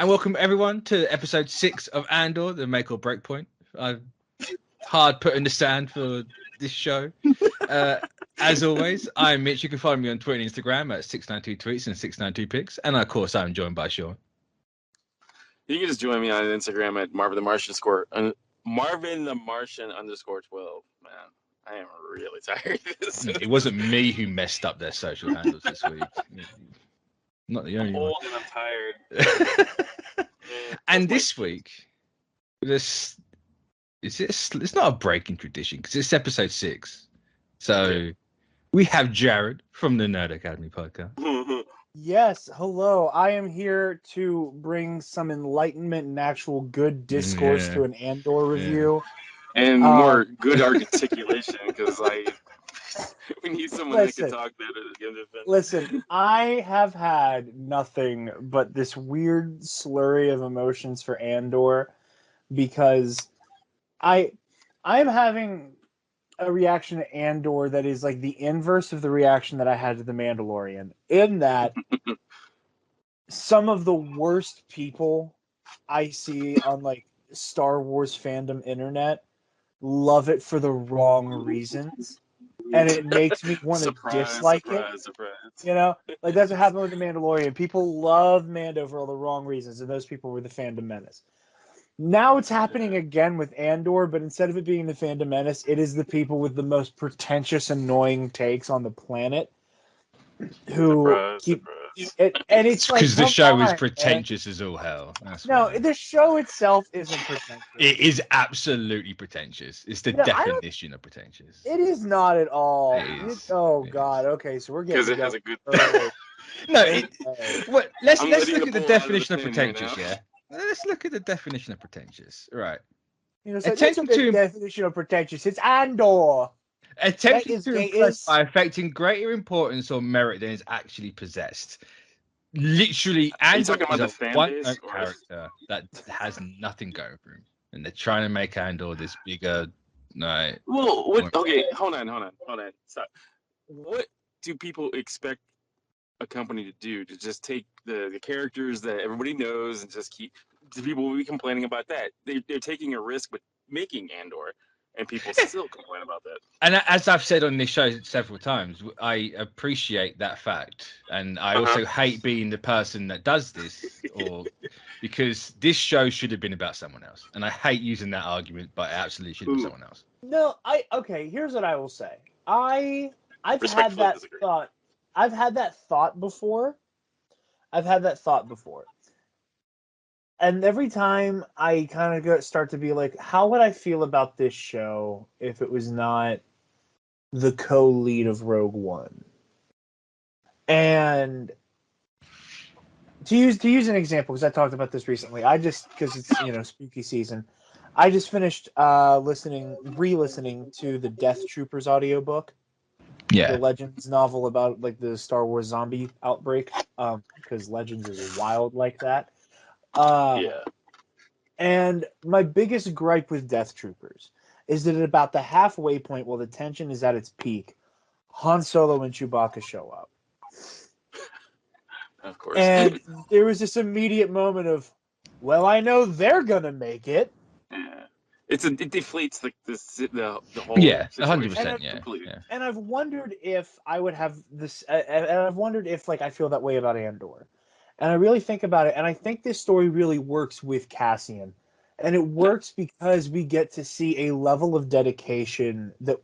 And welcome everyone to episode 6 of ANDRO, the make or break point. I've hard put in the sand for this show. As always, I'm Mitch. You can follow me on Twitter and Instagram at 692 tweets and 692 pics. And of course, I'm joined by Sean. You can just join me on Instagram at Marvin the Martian _12. Man, I am really tired of this. It wasn't me who messed up their social handles this week. Not the only one. Old and I'm tired. And this week, it's not a breaking tradition because it's episode 6. So we have Jared from the Nerd Academy podcast. Yes, hello. I am here to bring some enlightenment and actual good discourse to an ANDRO review. And more good articulation, because we need someone that can talk better than him. Listen, I have had nothing but this weird slurry of emotions for ANDRO because I'm having a reaction to ANDRO that is like the inverse of the reaction that I had to The Mandalorian, in that some of the worst people I see on like Star Wars fandom internet love it for the wrong reasons, and it makes me want to dislike it. You know, like that's what happened with The Mandalorian. People love Mando for all the wrong reasons, and those people were the fandom menace. Now it's happening again with ANDRO, but instead of it being the fandom menace, it is the people with the most pretentious, annoying takes on the planet who keep it. And it's because the show is pretentious as all hell. The show itself isn't pretentious. It is absolutely pretentious. It's the definition of pretentious. It is not at all. God. Okay, so we're getting because it has a good. Let's look at the definition of pretentious. Yeah. Let's look at the definition of pretentious. Right. Attempting to definition of pretentious. It's ANDRO. Attempting to impress by affecting greater importance or merit than is actually possessed. Literally, ANDRO is a one-note character that has nothing going for him, and they're trying to make ANDRO this bigger. No. Well, okay, hold on. Stop. What do people expect a company to do? To just take the characters that everybody knows and just keep the people will be complaining about that. They're taking a risk with making ANDRO, and people still complain about that. And as I've said on this show several times, I appreciate that fact, and I also hate being the person that does this, because this show should have been about someone else, and I hate using that argument, but it absolutely should have been someone else. No, here's what I will say. I've had that thought. I've had that thought before. And every time I kind of start to be like, how would I feel about this show if it was not the co-lead of Rogue One? And to use an example, because I talked about this recently, because it's spooky season, I just finished re-listening to the Death Troopers audiobook. Yeah. The Legends novel about like the Star Wars zombie outbreak, because Legends is wild like that. And my biggest gripe with Death Troopers is that at about the halfway point, while the tension is at its peak, Han Solo and Chewbacca show up. Of course. And there was this immediate moment of, well, I know they're gonna make it. Yeah. It deflates the whole 100%. Yeah. And I've wondered if I would have this, and I've wondered if I feel that way about ANDRO. And I really think about it, and I think this story really works with Cassian, and it works because we get to see a level of dedication that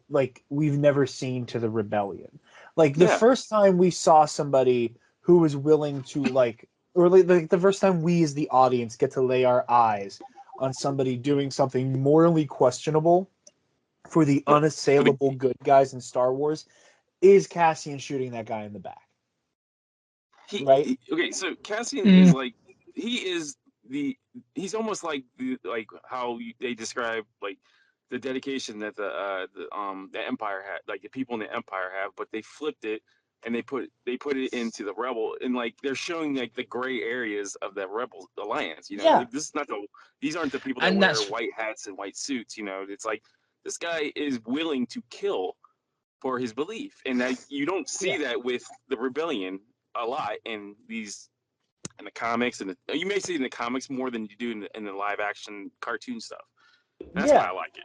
we've never seen to the rebellion. The first time we saw somebody who was willing to the first time we as the audience get to lay our eyes on somebody doing something morally questionable for the unassailable good guys in Star Wars is Cassian shooting that guy in the back. Right? Okay, so Cassian is he's almost like how they describe the dedication that the Empire had, the people in the Empire have, but they flipped it and they put it into the Rebel, and they're showing the gray areas of the Rebel alliance. This is not these aren't the people that wear white hats and white suits. It's this guy is willing to kill for his belief, and that you don't see that with the rebellion a lot in these in the comics, and you may see it in the comics more than you do in the live action cartoon stuff. That's why I like it.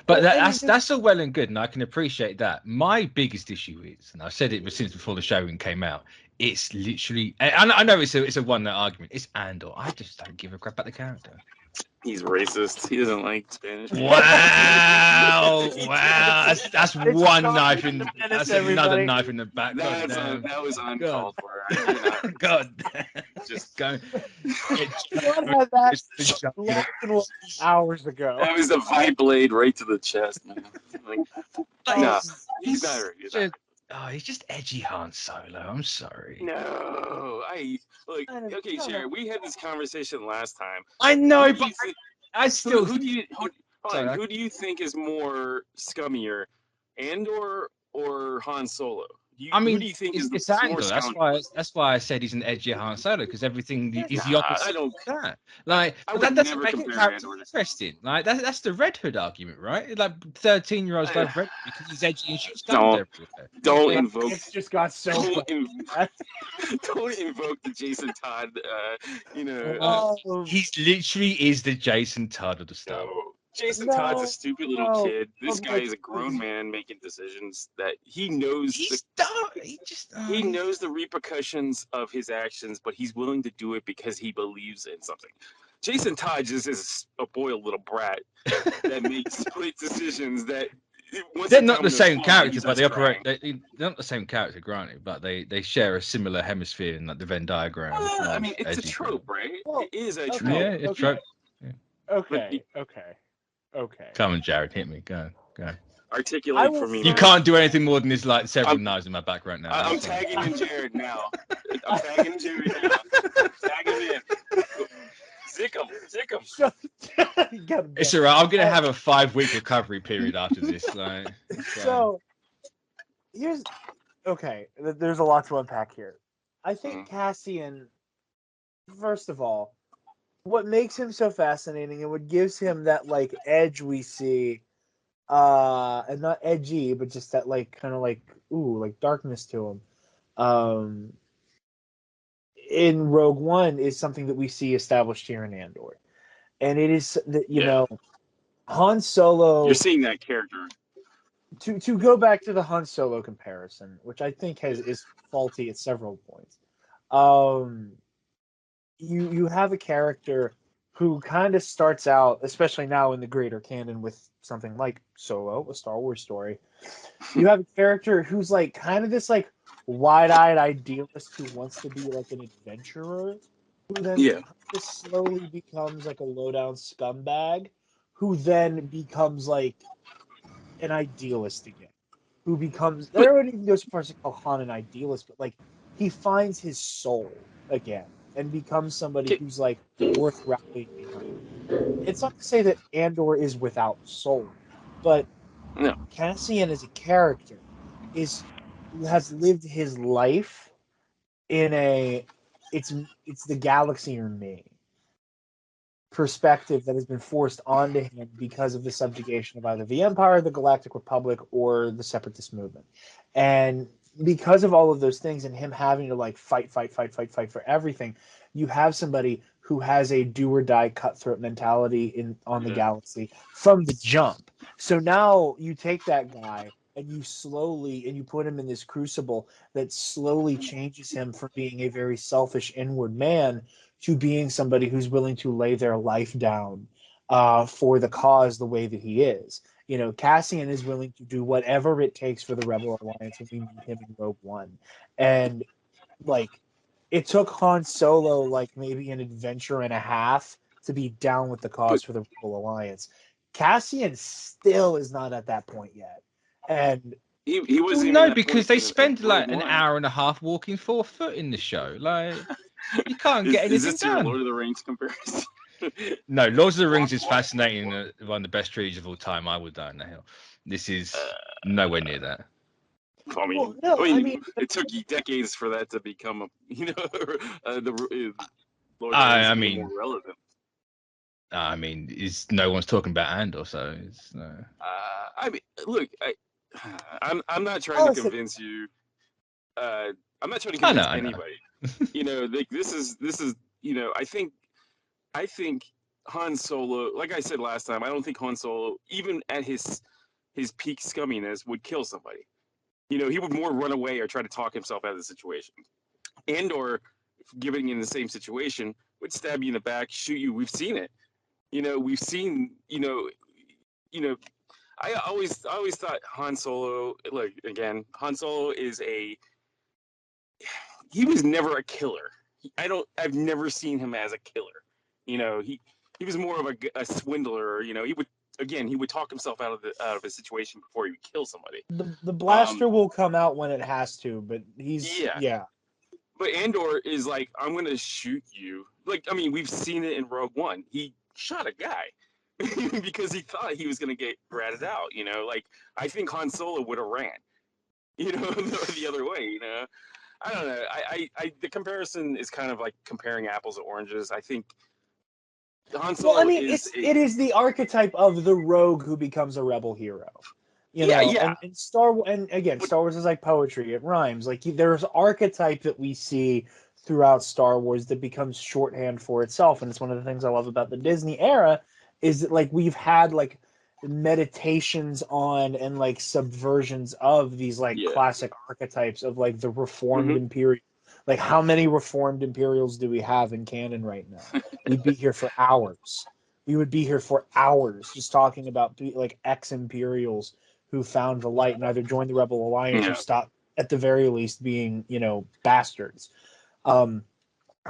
But that's all well and good, and I can appreciate that. My biggest issue is, and I said it since before the show came out, it's literally, and I know it's a one-note argument. It's Andor. I just don't give a crap about the character. He's racist. He doesn't like Spanish. Wow, wow, that's one knife in. That's another knife in the back. That was uncalled for. God, just go. What had that hours ago? That was a vibe blade right to the chest, man. Nah, he's better. He's just edgy Han Solo. I'm sorry. No, okay, Sherry. We had this conversation last time. I know, but I still. Who do you think is more scummier, Andor or Han Solo? Who do you think it's Andor. That's why I said he's an edgier Han Solo, because everything is the opposite. I don't. That. Like that doesn't make it character interesting. Like that's the Red Hood argument, right? Like 13-year-olds love Red Hood because he's edgy and shoots guns everywhere. Don't invoke. It's just got so. Don't invoke the Jason Todd. He's literally is the Jason Todd of the Star Wars. Jason Todd's a stupid little kid. This guy is a grown man making decisions that he knows. He knows the repercussions of his actions, but he's willing to do it because he believes in something. Jason Todd just is a spoiled little brat that makes split decisions that. They're not the same character, but they operate. They're not the same character, granted, but they share a similar hemisphere in like the Venn diagram. I mean, it's a trope, right? It is a trope. Yeah, it's a trope. Yeah. Okay. Come on, Jared, hit me. Go. Articulate for me. You can't do anything more than this, like several knives in my back right now. I'm tagging in Jared now. Tag him in. Zick him. It's alright. I'm gonna have a 5-week recovery period after this. So here's there's a lot to unpack here. I think Cassian, first of all, what makes him so fascinating and what gives him that like edge we see, and not edgy, but just that like kind of like darkness to him, in Rogue One is something that we see established here in Andor, and it is that know Han Solo. You're seeing that character. To go back to the Han Solo comparison, which I think is faulty at several points. You have a character who kind of starts out, especially now in the greater canon with something like Solo, a Star Wars story. You have a character who's like kind of this like wide-eyed idealist who wants to be like an adventurer, who then just slowly becomes like a low-down scumbag, who then becomes like an idealist again. Who becomes, I don't even go so far as to call Han an idealist, but like he finds his soul again and becomes somebody who's like worth rallying behind. It's not to say that Andor is without soul, but Cassian as a character has lived his life in it's the galaxy or me perspective that has been forced onto him because of the subjugation of either the Empire, the Galactic Republic, or the Separatist movement. And because of all of those things and him having to like fight for everything, you have somebody who has a do or die cutthroat mentality on the galaxy from the jump. So now you take that guy and you put him in this crucible that slowly changes him from being a very selfish inward man to being somebody who's willing to lay their life down for the cause the way that he is. Cassian is willing to do whatever it takes for the Rebel Alliance, and we meet him in Rogue One. And, like, it took Han Solo, like, maybe an adventure and a half to be down with the cause for the Rebel Alliance. Cassian still is not at that point yet. And he wasn't because they spend, like, an hour and a half walking 4 foot in the show. Like, you can't get anything done. Is this done. your Lord of the Rings comparison? No, Lord of the Rings is fascinating. One of the best trilogies of all time. I would die on the hill. This is nowhere near that. I mean, it took you decades for that to become the Lord of the Rings more relevant. I mean, no one's talking about Andor, so it's no. I mean, look, I'm not trying to convince you. I'm not trying to convince anybody. You know, like this is you know, I think Han Solo, like I said last time, I don't think Han Solo, even at his peak scumminess, would kill somebody. You know, he would more run away or try to talk himself out of the situation. And/or, giving in the same situation, would stab you in the back, shoot you. We've seen it. You know, we've seen. You know. I always thought Han Solo. Look again, Han Solo is a. He was never a killer. I've never seen him as a killer. You know, he was more of a swindler. You know, he would talk himself out of a situation before he would kill somebody. The blaster will come out when it has to, but yeah. But Andor is like, I'm gonna shoot you. Like, I mean, we've seen it in Rogue One. He shot a guy because he thought he was gonna get ratted out. You know, like I think Han Solo would have ran. You know, the other way. You know, I don't know. The comparison is kind of like comparing apples to oranges. I think Han Solo. Well, I mean, it is the archetype of the rogue who becomes a rebel hero. You know, yeah. And Star Wars is like poetry. It rhymes. Like there's archetype that we see throughout Star Wars that becomes shorthand for itself, and it's one of the things I love about the Disney era is that like we've had like meditations on and like subversions of these like classic archetypes of like the reformed imperial. Like how many reformed Imperials do we have in canon right now? We'd be here for hours. We would be here for hours just talking about like ex-Imperials who found the light and either joined the Rebel Alliance or stopped, at the very least, being, you know, bastards.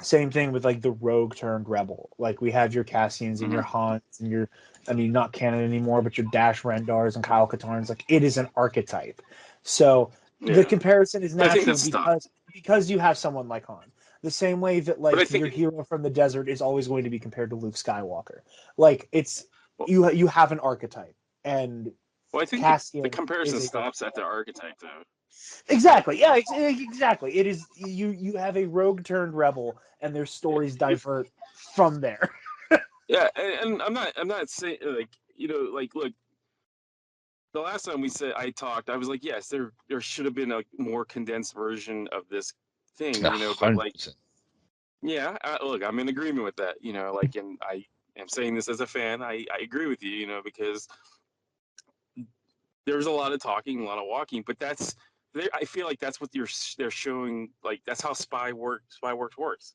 Same thing with like the rogue turned rebel. Like we have your Cassians and your Hans and your, I mean, not canon anymore, but your Dash Rendars and Kyle Katarns. Like it is an archetype. So the comparison is natural because you have someone like Han. The same way that like your hero from the desert is always going to be compared to Luke Skywalker. Like it's you have an archetype, and I think Cassian the comparison stops at the archetype, though. Exactly. Yeah. Exactly. It is you have a rogue turned rebel, and their stories divert from there. Yeah, and I'm not saying like, you know, like, look. The last time I talked, I was like, yes, there should have been a more condensed version of this thing, you know. But like, yeah, look, I'm in agreement with that, you know. Like, and I am saying this as a fan. I agree with you, you know, because there's a lot of talking, a lot of walking, but I feel like that's what they're showing. Like that's how spy work works.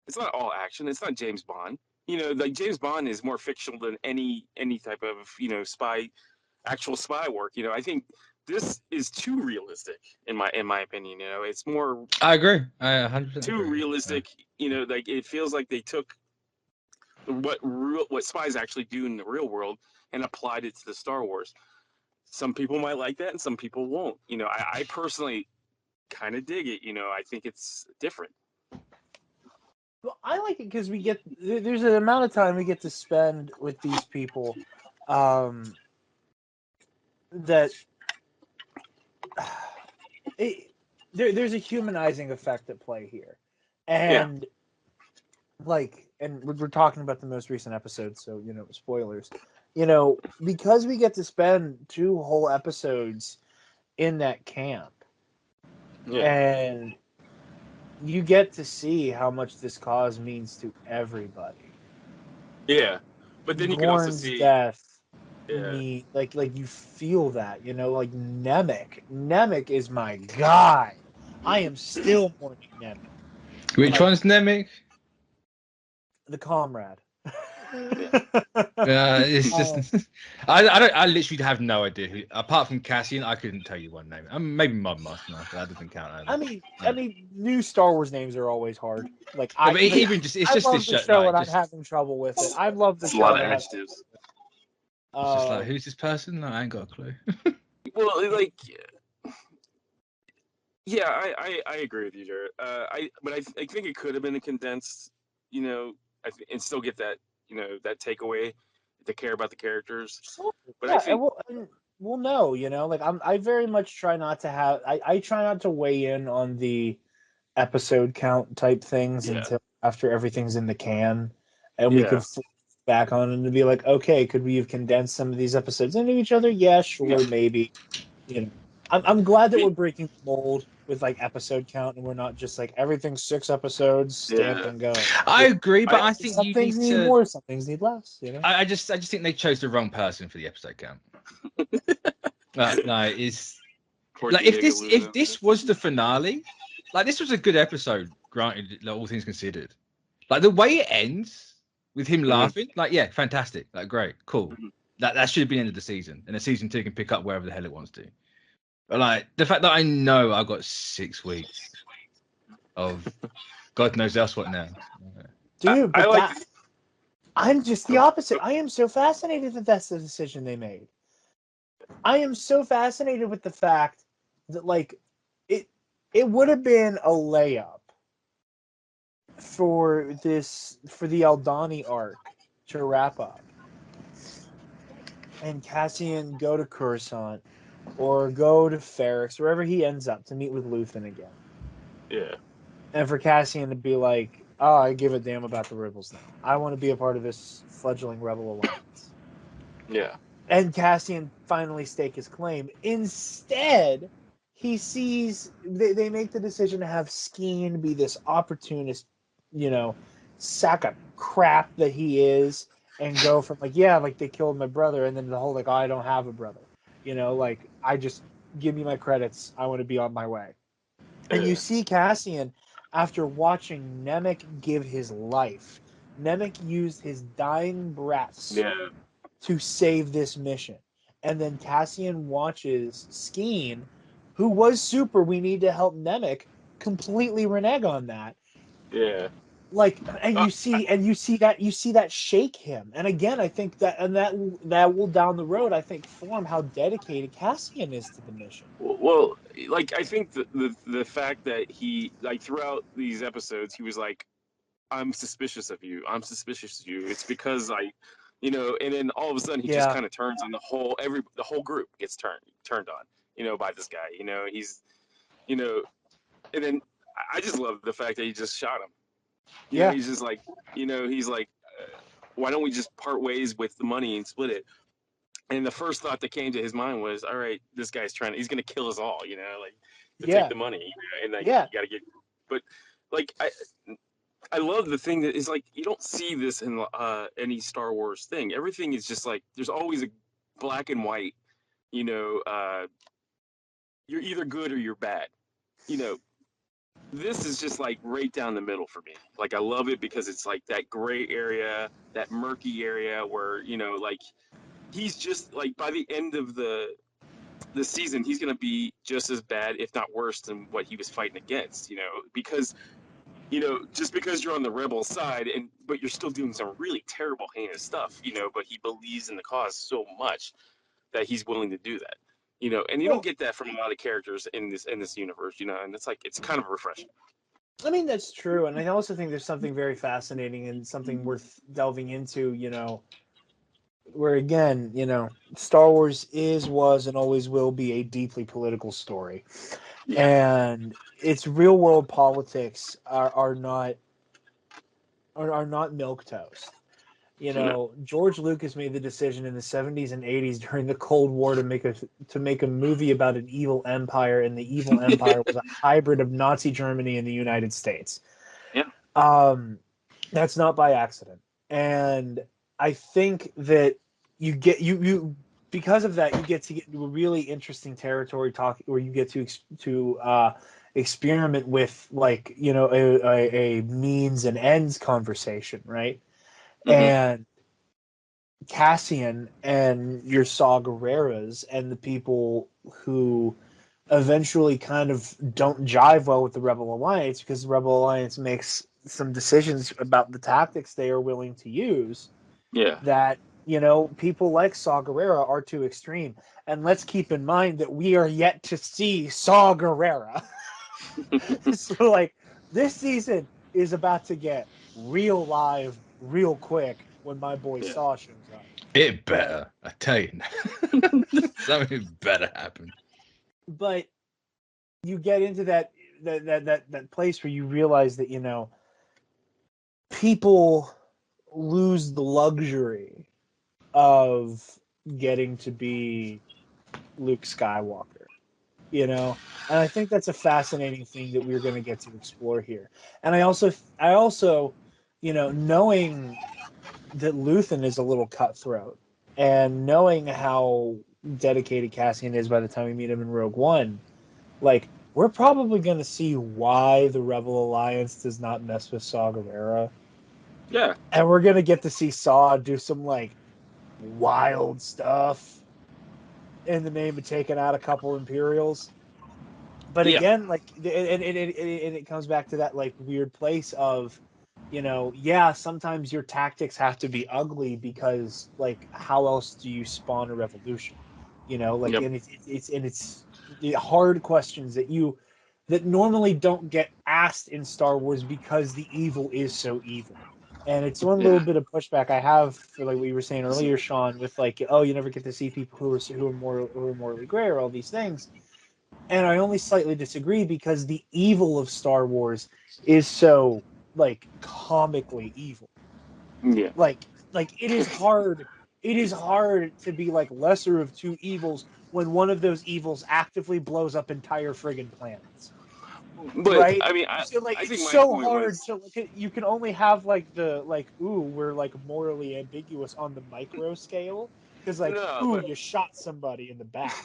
It's not all action. It's not James Bond. You know, like James Bond is more fictional than any type of, you know, actual spy work. You know, I think this is too realistic in my opinion. You know, it's more. I agree. I 100% too agree. realistic. Yeah. You know, like it feels like they took what spies actually do in the real world and applied it to the Star Wars. Some people might like that, and some people won't. You know, I personally kind of dig it. You know, I think it's different. Well, I like it because there's an amount of time we get to spend with these people that there's a humanizing effect at play here. And and we're talking about the most recent episode, so, you know, spoilers. You know, because we get to spend 2 whole episodes in that camp. Yeah. And you get to see how much this cause means to everybody. Yeah. But then you can also see death. Yeah. Like you feel that, you know, like Nemec is my guy. I am still mourning Nemec. Which one's Nemec? The comrade. It's just I literally have no idea who, apart from Cassian. I couldn't tell you one name. Maybe Mod Master, but that doesn't count either. I mean, new Star Wars names are always hard. Like it's just love this the show, and I'm having trouble with it. I love the show. A lot of adjectives. It's just like, who's this person? No, I ain't got a clue. Well, like, yeah, I agree with you, Jared. I think it could have been a condensed, you know, and still get that, you know, that takeaway to care about the characters. But yeah, I think we'll know, you know, like I very much try not to have I try not to weigh in on the episode count type things until after everything's in the can, and we could back on and to be like, okay, could we have condensed some of these episodes into each other? Yeah, sure, maybe. You know, I'm glad that we're breaking the mold with like episode count, and we're not just like everything's 6 episodes, stamp and go. I agree, but I think Some you things need to. more, some things need less. You know. I just think they chose the wrong person for the episode count. No, it's like if this was the finale, like this was a good episode, granted, like, all things considered. Like the way it ends with him laughing, like yeah, fantastic, like great, cool. That should have been the end of the season, and the season 2 can pick up wherever the hell it wants to. But like the fact that I know I've got 6 weeks of God knows else what now. Dude, but I'm just the opposite. I am so fascinated that that's the decision they made. I am so fascinated with the fact that like it would have been a layup for the Aldani arc to wrap up, and Cassian go to Coruscant or go to Ferrix, wherever he ends up, to meet with Luthen again. Yeah. And for Cassian to be like, oh, I give a damn about the Rebels now. I want to be a part of this fledgling Rebel Alliance. Yeah. And Cassian finally stake his claim. Instead, he sees they make the decision to have Skeen be this opportunist, sack of crap that he is, and go from like, yeah, like they killed my brother, and then the whole like, oh, I don't have a brother. Like I just give me my credits. I want to be on my way. And you see Cassian, after watching Nemec give his life, Nemec used his dying breaths to save this mission. And then Cassian watches Skeen, who was super, we need to help Nemec, completely renege on that. Yeah. Like, and you see that shake him. And again, I think that will down the road, I think, form how dedicated Cassian is to the mission. Well, like I think the fact that he like throughout these episodes he was like, I'm suspicious of you. I'm suspicious of you. It's because and then all of a sudden he just kind of turns on the whole group gets turned on, by this guy. He's, and then I just love the fact that he just shot him. He's just like, he's like, why don't we just part ways with the money and split it? And the first thought that came to his mind was, all right, this guy's he's going to kill us all, to take the money. And like, you got to get, but like, I love the thing that is like, you don't see this in any Star Wars thing. Everything is just like, there's always a black and white, you're either good or you're bad, This is just like right down the middle for me. Like I love it because it's like that gray area, that murky area where, like he's just like by the end of the season, he's going to be just as bad, if not worse than what he was fighting against, because, just because you're on the rebel side but you're still doing some really terrible, heinous stuff, but he believes in the cause so much that he's willing to do that. And you don't get that from a lot of characters in this universe, and it's like it's kind of refreshing. I mean, that's true, and I also think there's something very fascinating and something worth delving into, where again, Star Wars was, and always will be a deeply political story, and its real world politics are not milquetoast. George Lucas made the decision in the 70s and 80s during the Cold War to make a movie about an evil empire, and the evil empire was a hybrid of Nazi Germany and the United States. Yeah. That's not by accident. And I think that you get because of that, you get to get into a really interesting territory where you get to experiment with like, a means and ends conversation, right? And Cassian and your Saw Gerreras and the people who eventually kind of don't jive well with the Rebel Alliance, because the Rebel Alliance makes some decisions about the tactics they are willing to use. Yeah. That, people like Saw Gerrera are too extreme. And let's keep in mind that we are yet to see Saw Gerrera. So, like, this season is about to get real live, real quick when my boy Saw shows up. It better, I tell you. Something better happen. But you get into that place where you realize that, people lose the luxury of getting to be Luke Skywalker. you know. And I think that's a fascinating thing that we're going to get to explore here. And I also, you know, knowing that Luthen is a little cutthroat, and knowing how dedicated Cassian is by the time we meet him in Rogue One, like, we're probably going to see why the Rebel Alliance does not mess with Saw Gerrera. Yeah. And we're going to get to see Saw do some, like, wild stuff in the name of taking out a couple Imperials. But Yeah. again, like, and it comes back to that, like, weird place of, you know, yeah, sometimes your tactics have to be ugly because, like, how else do you spawn a revolution? You know, like, Yep. and it's the hard questions that normally don't get asked in Star Wars because the evil is so evil. And it's one little bit of pushback I have for, like, what you were saying earlier, Sean, with, like, oh, you never get to see people who are morally gray or all these things. And I only slightly disagree because the evil of Star Wars is so, like, comically evil. Yeah. Like it is hard. It is hard to be, like, lesser of two evils when one of those evils actively blows up entire friggin' planets. But Right? I mean, So, like, I it's think my so point hard was, to look at. You can only have, like, the, like, ooh, we're, like, morally ambiguous on the micro scale because, like, no, ooh, but you shot somebody in the back.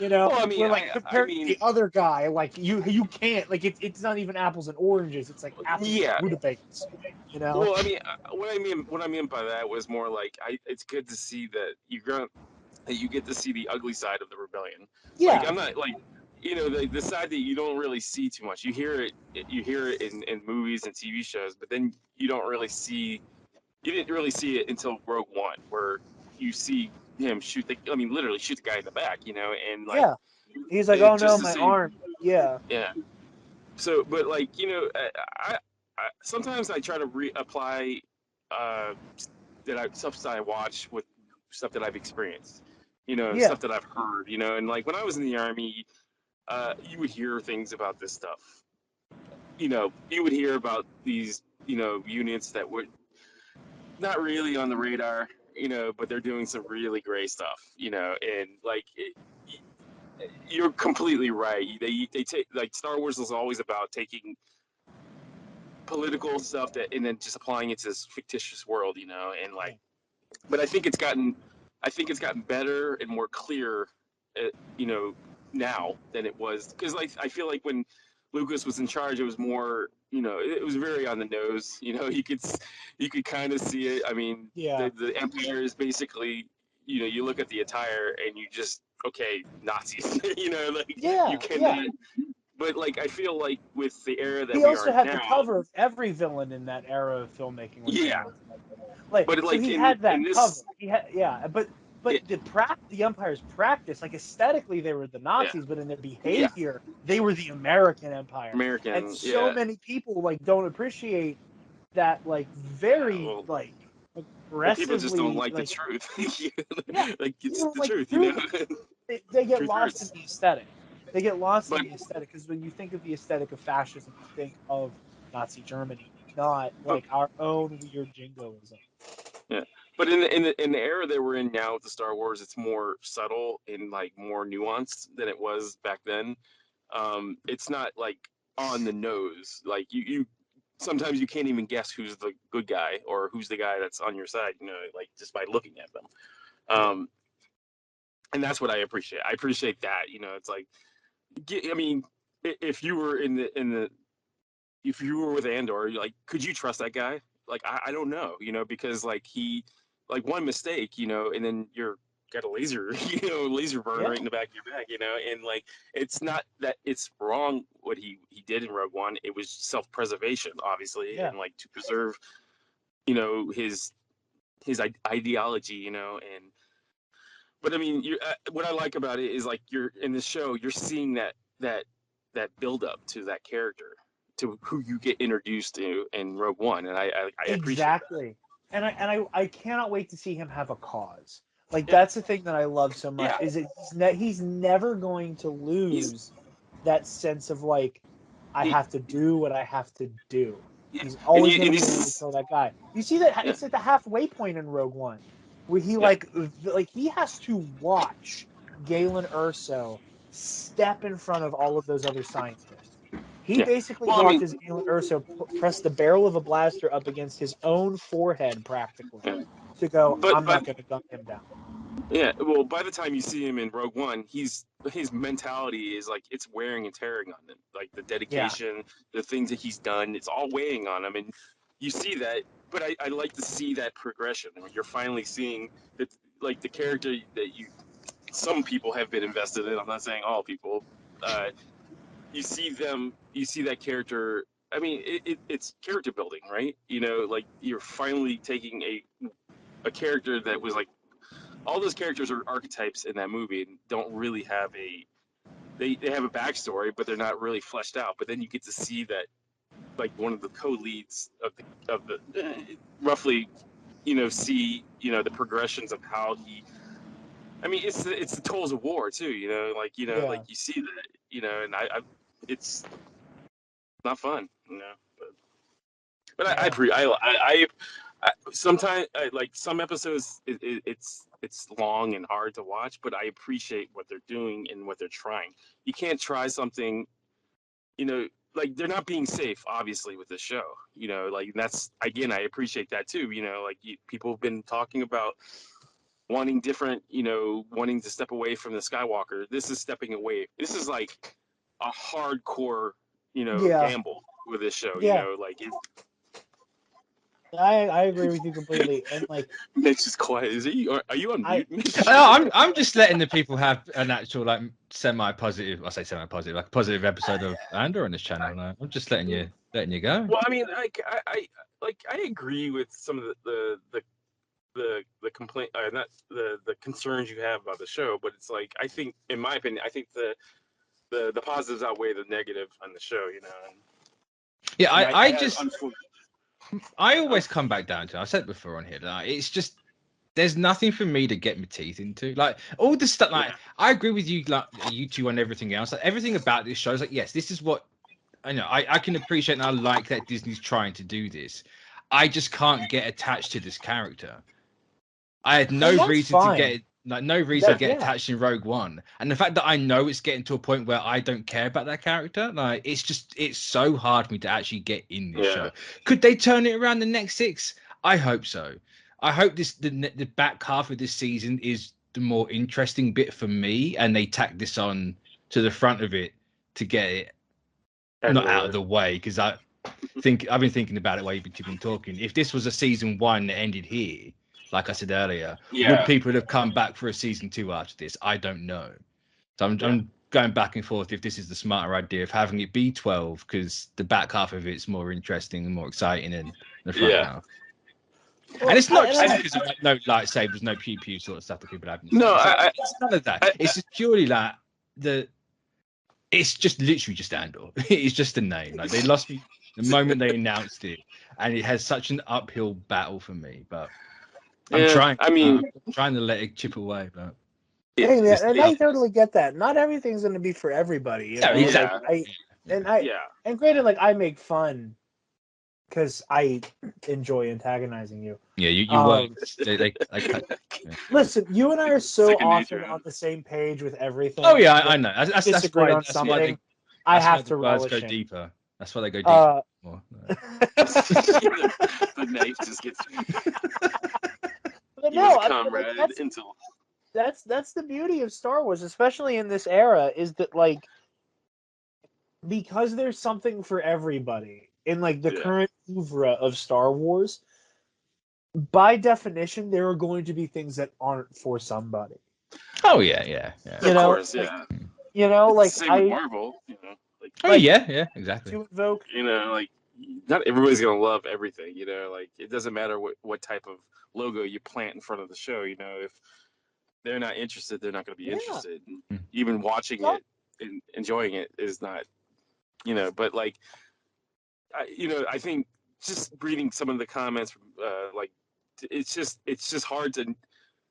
You know, well, I mean, we're, like, I compared to mean, the other guy, like, you can't, like, it's not even apples and oranges. It's like apples and yeah. rutabagas. You know? Well, I mean, what I mean by that was more like, it's good to see that you get to see the ugly side of the rebellion. Like, Yeah. I'm not like, you know, the side that you don't really see too much. You hear it in movies and TV shows, but then you didn't really see it until Rogue One, where you see him literally shoot the guy in the back, you know, and like, Yeah. He's like, oh no, just to my see, arm. Yeah. yeah. So, but like, you know, sometimes I try to reapply uh, stuff that I watch with stuff that I've experienced, you know, Yeah. stuff that I've heard, you know, and like when I was in the army, you would hear things about this stuff. You know, you would hear about these, you know, units that were not really on the radar, you know, but they're doing some really great stuff, you know, and like you're completely right. They take, like, Star Wars is always about taking political stuff and then just applying it to this fictitious world, you know, and like, but I think it's gotten better and more clear, you know, now than it was, because like I feel like when Lucas was in charge, it was more, you know, it was very on the nose, you know, you could kind of see it. I mean, Yeah. the Empire is basically, you know, you look at the attire and you just, okay, Nazis, you know, like you Yeah. Yeah. cannot. But like I feel like with the era that He we are also had the now, cover of every villain in that era of filmmaking was the yeah. Nazi. Like, But so like he had that in cover. this, He had, yeah, but it, the Empire's practice, like, aesthetically they were the yeah, Nazis, but in their yeah, behavior they were the American Empire. And American, so yeah, many people, like, don't appreciate that, like, yeah. very, like, Well, people just don't aggressively, like the like, truth. yeah, Like it's people don't the like the truth, you know. truth. They get Truth lost in hurts. the aesthetic. They get lost in But the aesthetic because when you think of the aesthetic of fascism, you think of Nazi Germany, not, but like, our own weird jingoism. yeah. But in the era that we're in now with the Star Wars, it's more subtle and like more nuanced than it was back then. It's not like on the nose. Like you sometimes you can't even guess who's the good guy or who's the guy that's on your side, you know, like just by looking at them. Yeah. Um, and that's what I appreciate. I appreciate that, you know. It's like, I mean, if you were in the if you were with Andor, like, could you trust that guy? Like, I don't know, you know, because like like one mistake, you know, and then you're got a laser, you know, laser burn Yeah. right in the back of your back, you know, and like it's not that it's wrong what he did in Rogue One. It was self-preservation, obviously, Yeah. and like to preserve, you know, his ideology, you know, and but I mean, what I like about it is like you're in this show, you're seeing that build up to that character, to who you get introduced to in Rogue One, and I appreciate that. Exactly. And I cannot wait to see him have a cause. Like, Yeah, that's the thing that I love so much yeah. is that he's never going to He's lose that sense of, like, I he, have to do what I have to do. yeah, He's always going to and be willing to he's kill that guy. You see that yeah, it's at the halfway point in Rogue One where he, yeah, like he has to watch Galen Erso step in front of all of those other scientists. He Yeah. basically Well, I walked mean- his alien Urso, pressed the barrel of a blaster up against his own forehead, practically, Yeah. to go, But- I'm not going to gun him down. Yeah, well, by the time you see him in Rogue One, his mentality is like it's wearing and tearing on him. Like the dedication, the things that he's done, it's all weighing on him, and you see that. But I like to see that progression. I mean, you're finally seeing that, like the character that some people have been invested in. I'm not saying all people. You see that character. I mean, it's character building, right? You know, like you're finally taking a character that was like. All those characters are archetypes in that movie and don't really have they have a backstory, but they're not really fleshed out. But then you get to see that, like one of the co-leads of the roughly, see the progressions of how he. I mean, it's the tools of war too. Like like you see that, and I it's not fun, But I sometimes like some episodes it's long and hard to watch, but I appreciate what they're doing and what they're trying. You can't try something, like they're not being safe obviously with the show, like that's again I appreciate that too. Like people have been talking about wanting different, wanting to step away from the Skywalker. This is stepping away. This is like a hardcore, gamble with this show. Like it, I agree with you completely, and like Mitch is quiet. Are you on mute, Mitch? No, I'm just letting the people have an actual like semi-positive. I say semi-positive, like a positive episode of Andor on this channel. No, I'm just letting you go. Well, I mean, I agree with some of the complaint, not the concerns you have about the show, but it's like I think, in my opinion, I think the positives outweigh the negative on the show. And Yeah, I I always come back down to. I've said it before on here. Like, it's just there's nothing for me to get my teeth into. Like all the stuff. Like I agree with you. Like you two on everything else. Like everything about this show is like, yes, this is what I know. I can appreciate and I like that Disney's trying to do this. I just can't get attached to this character. I had no reason to get attached in Rogue One, and the fact that I know it's getting to a point where I don't care about that character, like it's so hard for me to actually get in this show. Could they turn it around the next 6? I hope so. I hope the back half of this season is the more interesting bit for me, and they tack this on to the front of it to get it not out of the way, because I've been thinking about it while you've been talking. If this was a season 1 that ended here, like I said earlier, would people have come back for a season 2 after this? I don't know. So I'm going back and forth if this is the smarter idea of having it be 12, because the back half of it's more interesting and more exciting than the front half. Well, and it's not just because of no lightsabers, no pew pew sort of stuff that people have. No, it's none of that. It's just purely like it's just literally just Andor. It's just a name. Like they lost me the moment they announced it, and it has such an uphill battle for me. But I'm trying. I'm trying to let it chip away, but. I totally get that. Not everything's going to be for everybody. You know? Exactly. And granted, like I make fun because I enjoy antagonizing you. Yeah, you won't. Listen, you and I are so often on the same page with everything. Oh yeah, I know. That's why I have to relish go deeper. That's why they go deeper. The knife just gets. But no, that's the beauty of Star Wars, especially in this era, is that like because there's something for everybody in like the current oeuvre of Star Wars. By definition, there are going to be things that aren't for somebody. Oh yeah. Of course, yeah. You know, like same with Marvel. Exactly. To invoke, like not everybody's gonna love everything. Like it doesn't matter what type of logo you plant in front of the show. If they're not interested, they're not going to be interested. Even watching it and enjoying it is not, But like, I think just reading some of the comments, like, it's just hard to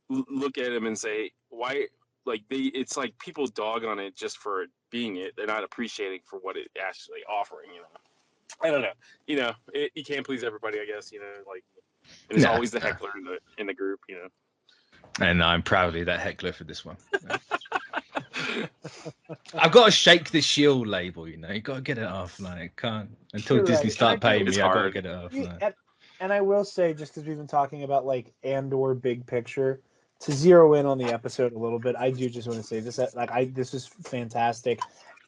look at them and say why. Like it's like people dog on it just for being it. They're not appreciating for what it actually offering. I don't know. You can't please everybody, I guess. Like, and there's always the heckler in the group. And I'm proudly that heckler for this one. I've got to shake the Shield label, you know. You got to get it off, like can't until You're Disney right. start paying me. It's I got to hard. get it off. Yeah, Like. and I will say, just because we've been talking about like Andor big picture, to zero in on the episode a little bit, I do just want to say this: this is fantastic,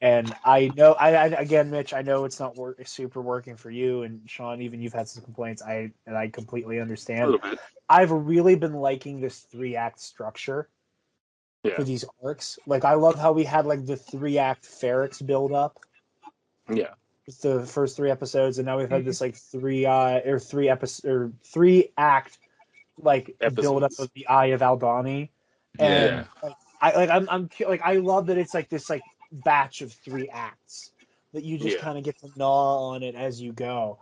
and I know, again, Mitch, I know it's not super working for you, and Sean, even you've had some complaints. I completely A understand. little bit. I've really been liking this 3-act structure Yeah. for these arcs. Like, I love how we had like the 3-act Ferrex build up. Yeah. The first 3 episodes, and now we've had this like 3-act like build up Episodes. of the Eye of Aldani, and I love that it's like this like batch of 3 acts that you just kind of get to gnaw on it as you go.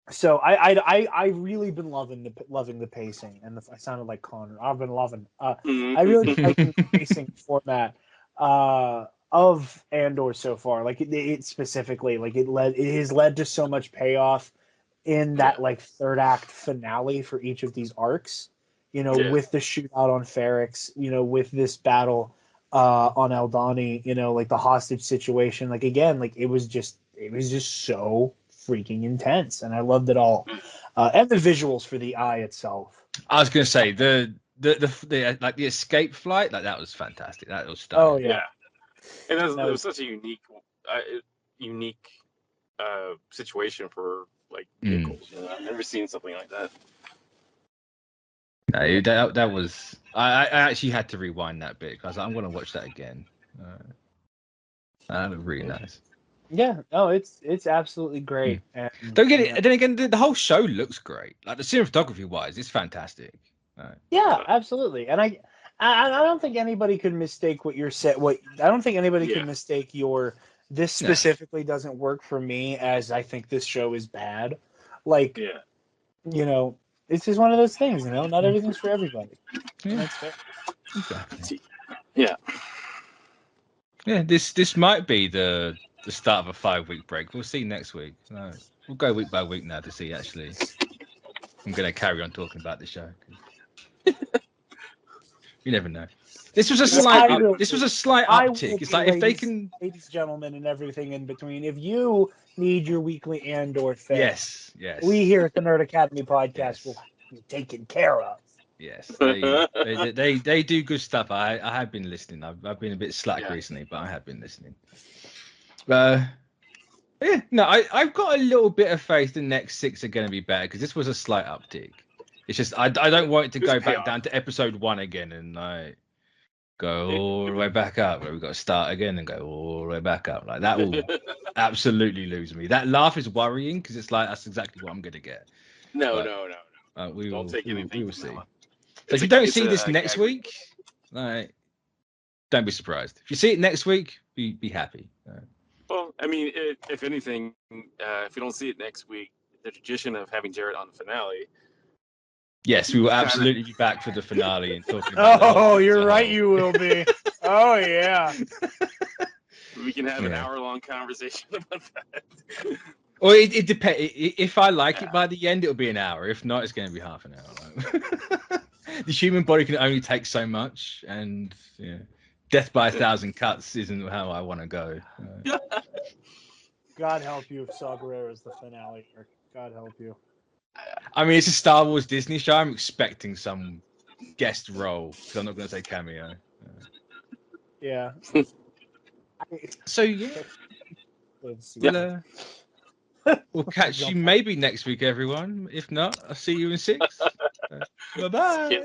So I really been loving the pacing, and I sounded like Connor. I've been loving. I really been liking the pacing format of Andor so far. Like it specifically, like it has led to so much payoff in that like 3rd act finale for each of these arcs. You know, with the shootout on Ferrex, you know, with this battle on Aldani, you know, like the hostage situation. Like again, like it was just so freaking intense, and I loved it all. And the visuals for the eye itself. I was gonna say the like the escape flight, like that was fantastic. That was stunning. Oh yeah. And it was such a unique situation for like vehicles. You know? I've never seen something like that. No, that was. I actually had to rewind that bit because I'm gonna watch that again. That was really nice. Yeah, no, it's absolutely great. And don't get it. Then again, the whole show looks great. Like the cinematography wise, it's fantastic. Yeah, absolutely. And I don't think anybody could mistake what you're saying. I don't think anybody could mistake your. This specifically doesn't work for me, as I think this show is bad. Like, you know, it's just one of those things. You know, not everything's for everybody. Yeah. That's fair. Exactly. Yeah. Yeah. This might be the start of a 5-week break. We'll see next week. We'll go week by week now to see. Actually, I'm going to carry on talking about the show. You never know. This was a slight uptick. It's like if they can, ladies, gentlemen, and everything in between. If you need your weekly Andor fix, yes, we here at the Nerd Academy podcast will be taken care of. Yes, they do good stuff. I have been listening. I've been a bit slack recently, but I have been listening. Yeah, no, I've got a little bit of faith the next 6 are going to be better because this was a slight uptick. It's just I don't want it to go back down to episode 1 again and like go all the way back up. Where we've got to start again and go all the way back up. Like that will absolutely lose me. That laugh is worrying because it's like that's exactly what I'm going to get. No. We will see. So If you don't see this next week, like, don't be surprised. If you see it next week, be happy. Well, I mean, if anything, if you don't see it next week, the tradition of having Jared on the finale. Yes, we will absolutely be back for the finale and talking about. Oh, you're right. You will be. Oh yeah. We can have an hour-long conversation about that. Well, it depends. If I like it by the end, it'll be an hour. If not, it's going to be half an hour. The human body can only take so much, and death by 1,000 cuts isn't how I want to go. God help you if Saw Gerrera is the finale. God help you. I mean, it's a Star Wars Disney show. I'm expecting some guest role, so I'm not going to say cameo. Yeah. So we'll catch you maybe next week, everyone. If not, I'll see you in 6. Bye-bye.